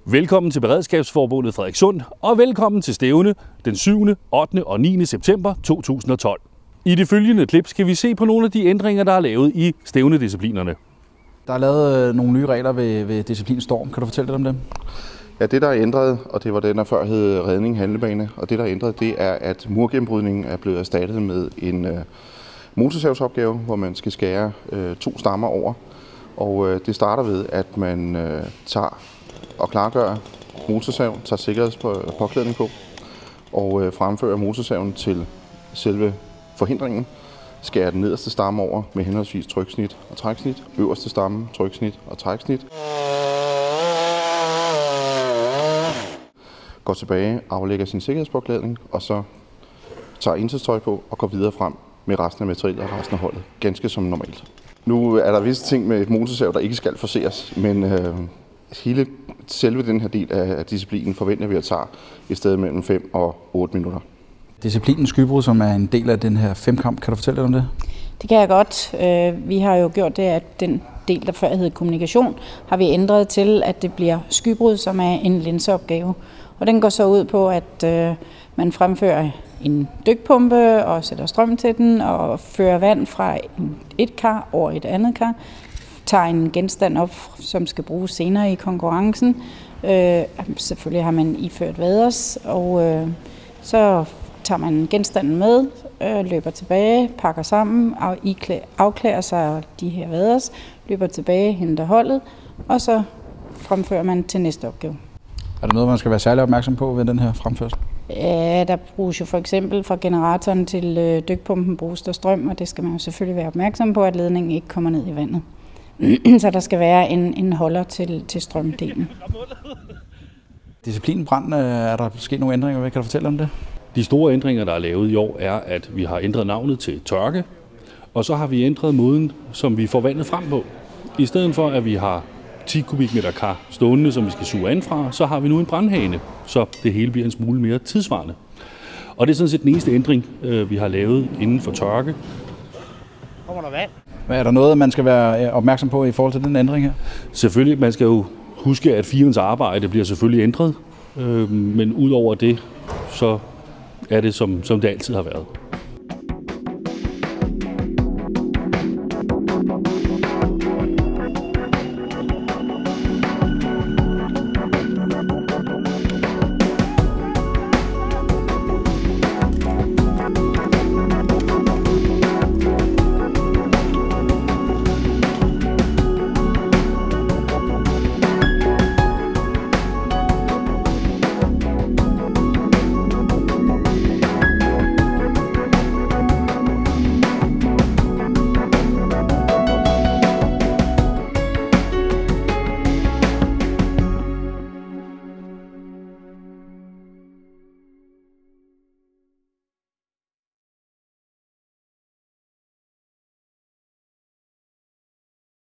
Velkommen til Beredskabsforbundet Frederikssund, og velkommen til stævne den 7., 8. og 9. september 2012. I det følgende klip skal vi se på nogle af de ændringer, der er lavet i stævnedisciplinerne. Der er lavet nogle nye regler ved disciplin Storm. Kan du fortælle lidt om dem? Ja, det der er ændret, og det var den, der før hed redning handlebane, og det der er ændret, det er, at murgennembrydningen er blevet erstattet med en motorsavsopgave, hvor man skal skære 2 stammer over. Og det starter ved, at man tager og klargør motorsaven, tager sikkerhedspåklædning på og fremfører motorsaven til selve forhindringen. Skærer den nederste stamme over med henholdsvis tryksnit og træksnit, øverste stamme, tryksnit og træksnit. Går tilbage, aflægger sin sikkerhedspåklædning og så tager indsatstøj på og går videre frem med resten af materialet og resten af holdet, ganske som normalt. Nu er der visse ting med et motorsav, der ikke skal forceres, men selve den her del af disciplinen forventer vi at tage i stedet mellem 5 og 8 minutter. Disciplinen skybrud, som er en del af den her 5-kamp, kan du fortælle lidt om det? Det kan jeg godt. Vi har jo gjort det, at den del, der før hed kommunikation, har vi ændret til, at det bliver skybrud, som er en linseopgave. Og den går så ud på, at man fremfører en dykpumpe og sætter strøm til den og fører vand fra et kar over et andet kar. Tager en genstand op, som skal bruges senere i konkurrencen. Selvfølgelig har man iført vaders, og så tager man genstanden med, løber tilbage, pakker sammen, afklæder sig de her vaders, løber tilbage, henter holdet, og så fremfører man til næste opgave. Er der noget, man skal være særlig opmærksom på ved den her fremførsel? Ja, der bruges jo for eksempel fra generatoren til dykpumpen bruges der strøm, og det skal man jo selvfølgelig være opmærksom på, at ledningen ikke kommer ned i vandet. Så der skal være en holder til strømdelen. Disciplinen brand, er der sket nogle ændringer? Hvad kan du fortælle om det? De store ændringer, der er lavet i år, er, at vi har ændret navnet til tørke, og så har vi ændret måden, som vi får vandet frem på. I stedet for, at vi har 10 kubikmeter kar stående, som vi skal suge an fra, så har vi nu en brandhane, så det hele bliver en smule mere tidsvarende. Og det er sådan set den eneste ændring, vi har lavet inden for tørke. Kommer der vand? Hvad er der noget, man skal være opmærksom på i forhold til den ændring her? Selvfølgelig, man skal jo huske, at firens arbejde bliver selvfølgelig ændret, men ud over det, så er det som det altid har været.